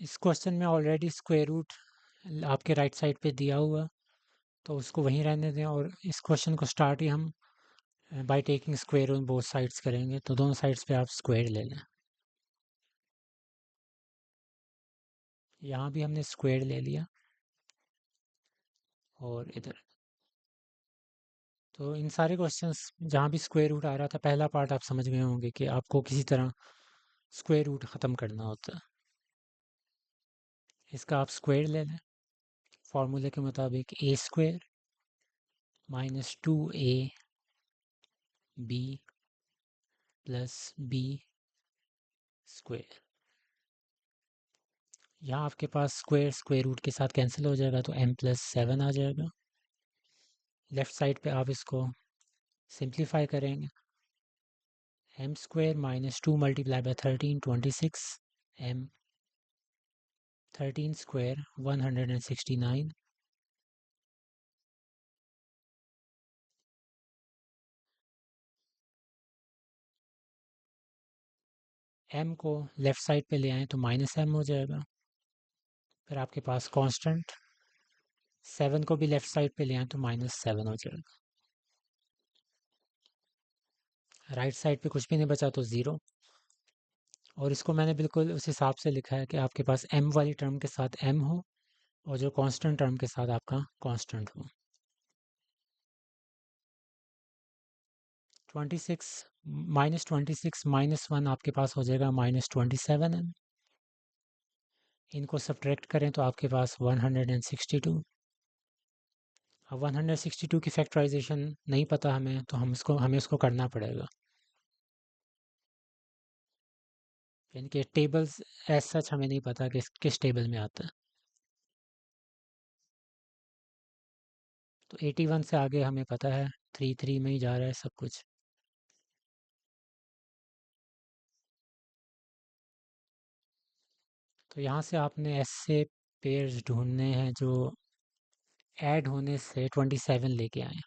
इस क्वेश्चन में already square root आपके राइट साइड पे दिया हुआ, तो उसको वहीं रहने दें और इस क्वेश्चन को स्टार्ट ही हम by taking square on both sides करेंगे। तो दोनों साइड्स पे आप स्क्वायर ले लें। यहाँ भी हमने स्क्वायर ले लिया और इधर। तो इन सारे क्वेश्चंस जहाँ भी स्क्वायर रूट आ रहा था, पहला पार्ट आप समझ गए होंगे कि आपको किसी तरह स्क्वायर रूट ख़त्म करना होता है। इसका आप स्क्वायर ले लें फॉर्मूले के मुताबिक, A square minus 2ab plus B square. यहाँ आपके पास स्क्वायर स्क्वायर रूट के साथ कैंसिल हो जाएगा, तो m+7 आ जाएगा। लेफ़्ट साइड पे आप इसको सिंप्लीफाई करेंगे, m square minus 2 multiply by 13 26, m 13 square 169, m को लेफ़्ट साइड पे ले आएँ तो -m हो जाएगा। फिर आपके पास कांस्टेंट 7 को भी लेफ़्ट साइड पे ले आएँ तो -7 हो जाएगा। राइट साइड पे कुछ भी नहीं बचा तो 0। और इसको मैंने बिल्कुल उस हिसाब से लिखा है कि आपके पास m वाली टर्म के साथ m हो और जो कांस्टेंट टर्म के साथ आपका कांस्टेंट हो। 26 -26 -1 आपके पास हो जाएगा -27m। इनको सब्ट्रैक्ट करें तो आपके पास 162। अब 162 की फैक्टराइजेशन नहीं पता हमें, तो हमें उसको करना पड़ेगा। यानी कि टेबल्स एज सच हमें नहीं पता कि किस टेबल में आता है। तो 81 से आगे हमें पता है 3 में ही जा रहा है सब कुछ। तो यहाँ से आपने ऐसे पेयर्स ढूंढने हैं जो ऐड होने से 27 लेके आए।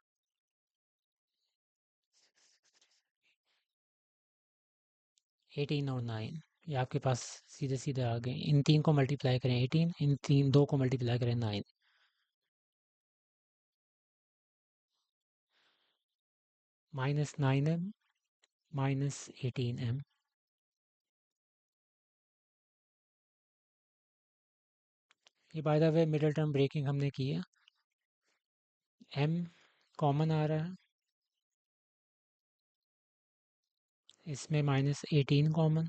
18 और 9 ये आपके पास सीधे सीधे आ गए। इन तीन को मल्टीप्लाई करें 18, इन तीन दो को मल्टीप्लाई करें 9, -9m -18m। ये by the way middle term breaking हमने की है। m कॉमन आ रहा है, इसमें -18 कॉमन,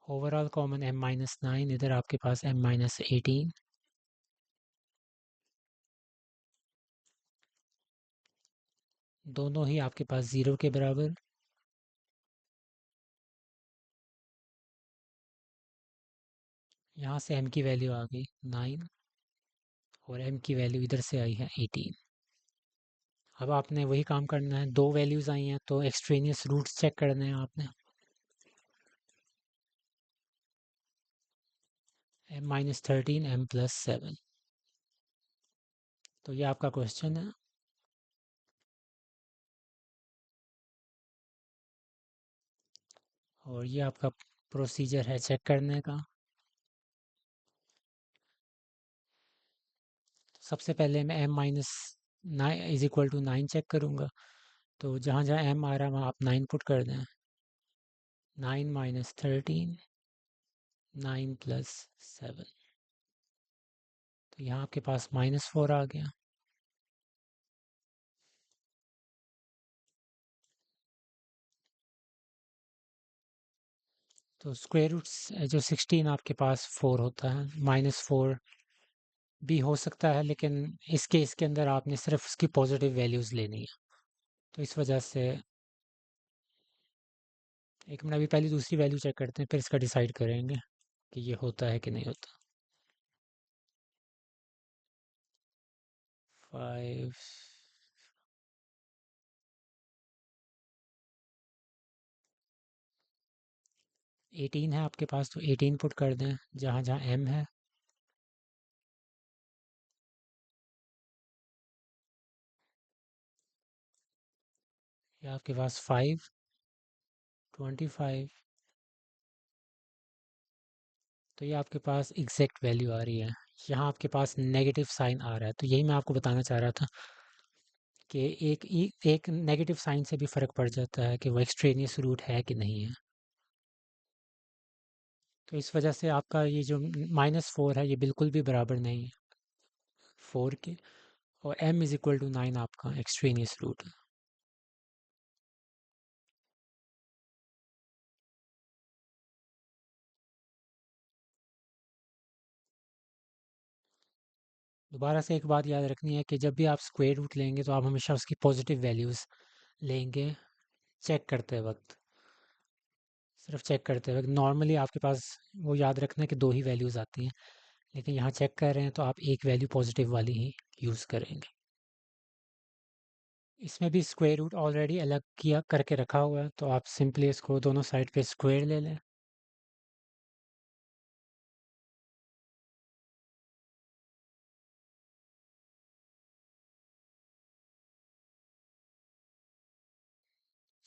ओवरऑल कॉमन m-9, इधर आपके पास m-18। दोनों ही आपके पास 0 के बराबर। यहाँ से m की वैल्यू आ गई 9 और m की वैल्यू इधर से आई है 18। अब आपने वही काम करना है, दो वैल्यूज आई हैं तो एक्सट्रेनियस रूट्स चेक करने हैं आपने। m-13 m+7। तो ये आपका क्वेश्चन है। और ये आपका प्रोसीजर है चेक करने का। सबसे पहले मैं m-9 चेक करूँगा। तो जहाँ जहाँ m आ रहा है वहाँ आप 9 पुट कर दें। 9 - 13 9+7। तो यहाँ आपके पास -4 आ गया। तो स्क्वायर रूट्स जो 16 आपके पास 4 होता है, -4 भी हो सकता है, लेकिन इस केस के अंदर आपने सिर्फ उसकी पॉजिटिव वैल्यूज़ लेनी है। तो इस वजह से एक मिनट, अभी पहले दूसरी वैल्यू चेक करते हैं फिर इसका डिसाइड करेंगे कि ये होता है कि नहीं होता। 5 18 है आपके पास, तो 18 पुट कर दें जहाँ जहाँ m है। ये आपके पास 5, 25, तो ये आपके पास एग्जैक्ट वैल्यू आ रही है। यहाँ आपके पास नेगेटिव साइन आ रहा है, तो यही मैं आपको बताना चाह रहा था कि एक नेगेटिव साइन से भी फ़र्क पड़ जाता है कि वो एक्सट्रेनियस रूट है कि नहीं है। तो इस वजह से आपका ये जो -4 है ये बिल्कुल भी बराबर नहीं है 4 के, और m = 9 आपका एक्सट्रेनियस रूट है। दोबारा से एक बात याद रखनी है कि जब भी आप स्क्वायर रूट लेंगे तो आप हमेशा उसकी पॉजिटिव वैल्यूज़ लेंगे, चेक करते वक्त, सिर्फ चेक करते वक्त। नॉर्मली आपके पास वो याद रखना है कि दो ही वैल्यूज़ आती हैं, लेकिन यहाँ चेक कर रहे हैं तो आप एक वैल्यू पॉजिटिव वाली ही यूज़ करेंगे। इसमें भी स्क्वायर रूट ऑलरेडी अलग किया करके रखा हुआ है, तो आप सिंपली इसको दोनों साइड पे स्क्वायर ले लें।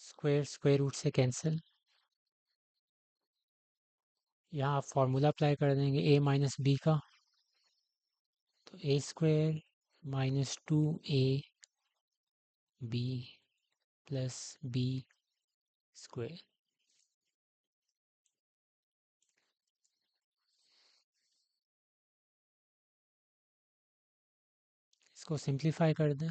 स्क्वायर स्क्वायर रूट से कैंसिल। यहाँ आप फार्मूला अप्लाई कर देंगे a - b का, तो a²-2ab+b²। इसको सिंप्लीफाई कर दें।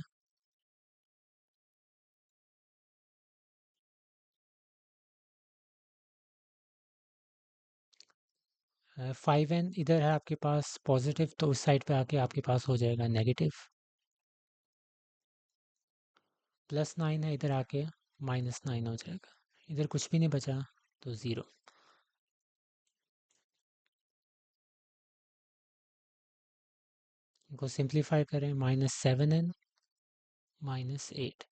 5n इधर है आपके पास पॉजिटिव, तो उस साइड पे आके आपके पास हो जाएगा नेगेटिव। +9 है, इधर आके -9 हो जाएगा। इधर कुछ भी नहीं बचा, तो 0। इनको सिंप्लीफाई करें, -7n -8।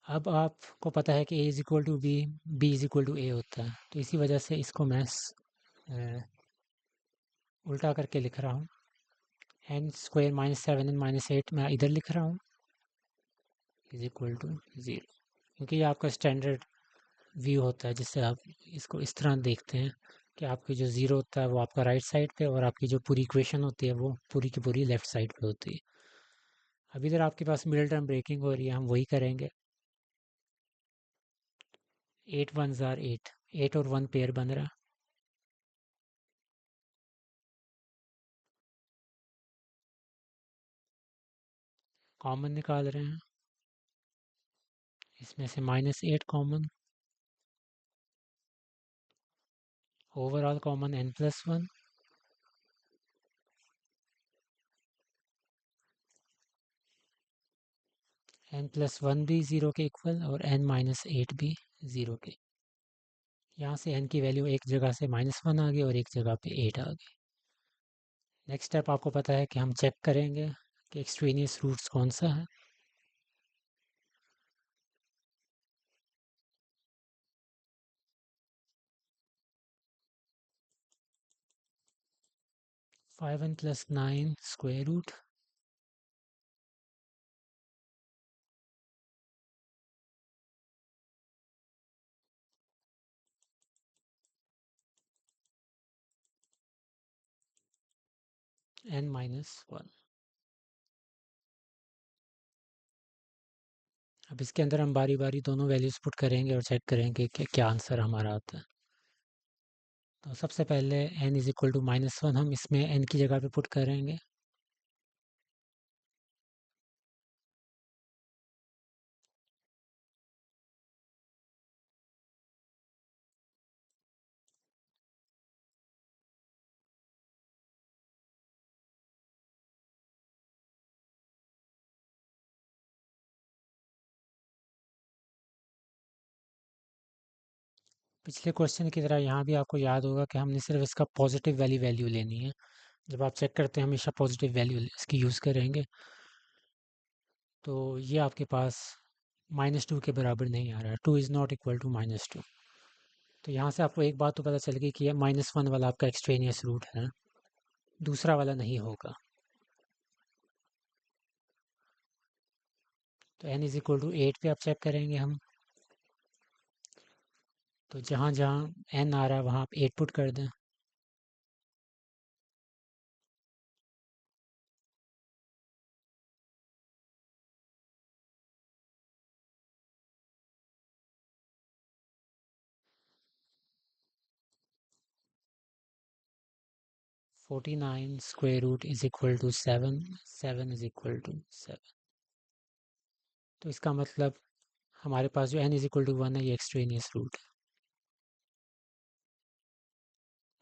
अब आपको पता है कि a = b, b = a होता है, तो इसी वजह से इसको मैं उल्टा करके लिख रहा हूँ। n² -7n -8 मैं इधर लिख रहा हूँ =0, क्योंकि ये आपका स्टैंडर्ड व्यू होता है जिससे आप इसको इस तरह देखते हैं कि आपकी जो ज़ीरो होता है वो आपका राइट साइड पे, और आपकी जो पूरी इक्वेशन होती है वो पूरी की पूरी लेफ्ट साइड पे होती है। अब इधर आपके पास मिडिल टर्म ब्रेकिंग हो रही है, हम वही करेंगे। 8 1s are 8, 8 और 1 पेयर बन रहा है। कॉमन निकाल रहे हैं, इसमें से -8 common, overall common n+1, n+1 भी 0 के इक्वल और n-8 भी 0 के। यहाँ से n की वैल्यू एक जगह से -1 आ गई और एक जगह पे 8 आ गई। नेक्स्ट स्टेप आपको पता है कि हम चेक करेंगे कि एक्सट्रेनियस रूट्स कौन सा है। Five n plus 9 square root n-1। अब इसके अंदर हम बारी बारी दोनों वैल्यूज पुट करेंगे और चेक करेंगे कि क्या आंसर हमारा आता है। तो सबसे पहले n = -1 हम इसमें n की जगह पे पुट करेंगे। पिछले क्वेश्चन की तरह यहाँ भी आपको याद होगा कि हमने सिर्फ इसका पॉजिटिव वाली वैल्यू लेनी है। जब आप चेक करते हैं हमेशा पॉजिटिव वैल्यू इसकी यूज़ करेंगे। तो ये आपके पास -2 के बराबर नहीं आ रहा है, 2 इज़ नॉट इक्वल टू -2। तो यहाँ से आपको एक बात तो पता चल गई कि ये -1 वाला आपका एक्सट्रेनियस रूट है, दूसरा वाला नहीं होगा। तो n = 8 पे आप चेक करेंगे हम, तो जहाँ जहाँ n आ रहा है वहाँ आप 8 पुट कर दें। 49 square root is equal to 7, 7 is equal to 7। तो इसका मतलब हमारे पास जो n इज इक्वल टू 1 है ये एक्सट्रेनियस रूट है।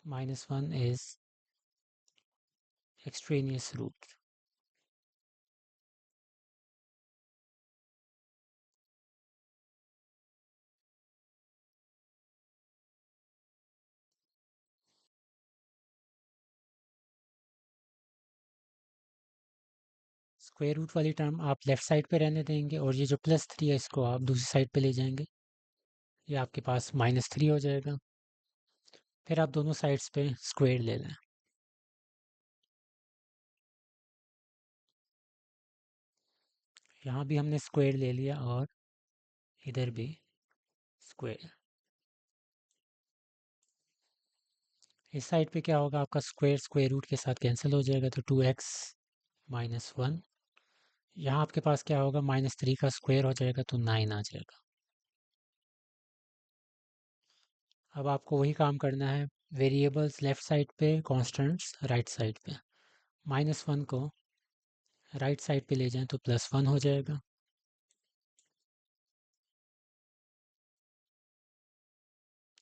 -1 is extraneous root। Square root वाली टर्म आप लेफ्ट साइड पे रहने देंगे और ये जो +3 है इसको आप दूसरी साइड पे ले जाएंगे। ये आपके पास -3 हो जाएगा। फिर आप दोनों साइड्स पे स्क्वायर ले लें। यहाँ भी हमने स्क्वायर ले लिया और इधर भी स्क्वायर। इस साइड पे क्या होगा, आपका स्क्वायर स्क्वायर रूट के साथ कैंसिल हो जाएगा, तो 2x - 1। यहाँ आपके पास क्या होगा, -3 का स्क्वायर हो जाएगा तो 9 आ जाएगा। अब आपको वही काम करना है, वेरिएबल्स लेफ्ट साइड पे, कॉन्स्टेंट्स राइट साइड पे। -1 को राइट साइड पे ले जाएं तो +1 हो जाएगा।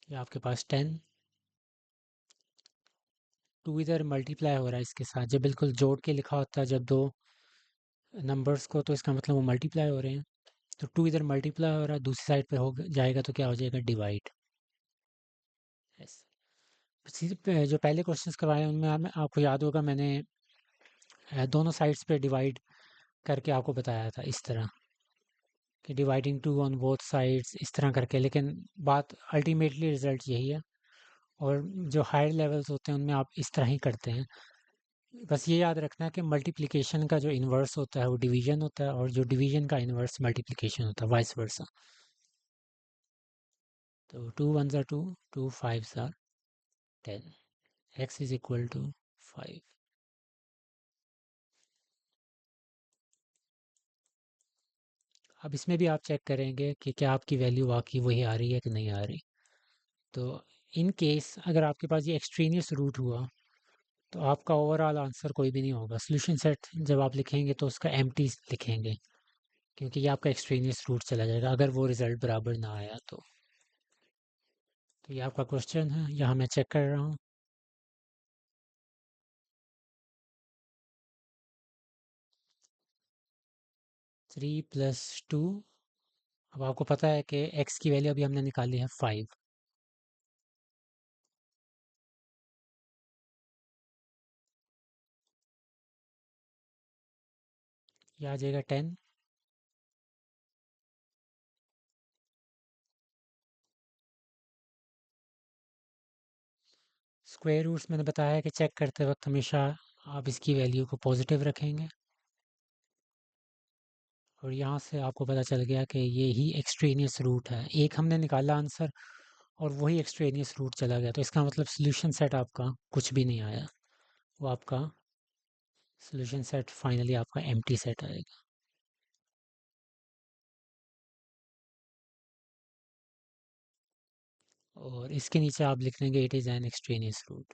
ये आपके पास 10। 2 इधर मल्टीप्लाई हो रहा है इसके साथ, जब बिल्कुल जोड़ के लिखा होता है जब दो नंबर्स को, तो इसका मतलब वो मल्टीप्लाई हो रहे हैं। तो 2 इधर मल्टीप्लाई हो रहा है, दूसरी साइड पे हो जाएगा तो क्या हो जाएगा, डिवाइड। जो पहले क्वेश्चंस करवाए हैं उनमें आपको याद होगा मैंने दोनों साइड्स पे डिवाइड करके आपको बताया था इस तरह कि डिवाइडिंग 2 ऑन बोथ साइड्स, इस तरह करके। लेकिन बात अल्टीमेटली रिजल्ट यही है, और जो हायर लेवल्स होते हैं उनमें आप इस तरह ही करते हैं। बस ये याद रखना है कि मल्टीप्लिकेशन का जो इन्वर्स होता है वो डिवीजन होता है, और जो डिवीजन का इन्वर्स मल्टीप्लिकेशन होता है, वाइस वर्सा। तो 2 1s are 2, 2 5s are 10, x is equal to 5। अब इसमें भी आप चेक करेंगे कि क्या आपकी वैल्यू वाकई वही आ रही है कि नहीं आ रही। तो इन केस अगर आपके पास ये एक्सट्रेनियस रूट हुआ तो आपका ओवरऑल आंसर कोई भी नहीं होगा। सोल्यूशन सेट जब आप लिखेंगे तो उसका एम्प्टी लिखेंगे, क्योंकि ये आपका एक्सट्रेनियस रूट चला जाएगा अगर वो रिजल्ट बराबर ना आया तो ये आपका क्वेश्चन है, यहाँ मैं चेक कर रहा हूँ। 3 + 2। अब आपको पता है कि x की वैल्यू अभी हमने निकाली है 5। ये आ जाएगा 10। स्क्वायर रूट्स मैंने बताया है कि चेक करते वक्त हमेशा आप इसकी वैल्यू को पॉजिटिव रखेंगे, और यहाँ से आपको पता चल गया कि ये ही एक्सट्रेनियस रूट है। एक हमने निकाला आंसर और वही एक्सट्रेनियस रूट चला गया, तो इसका मतलब सोल्यूशन सेट आपका कुछ भी नहीं आया। वो आपका सोल्यूशन सेट फाइनली आपका एम्प्टी सेट आएगा। और इसके नीचे आप लिख लेंगे it is an extraneous root.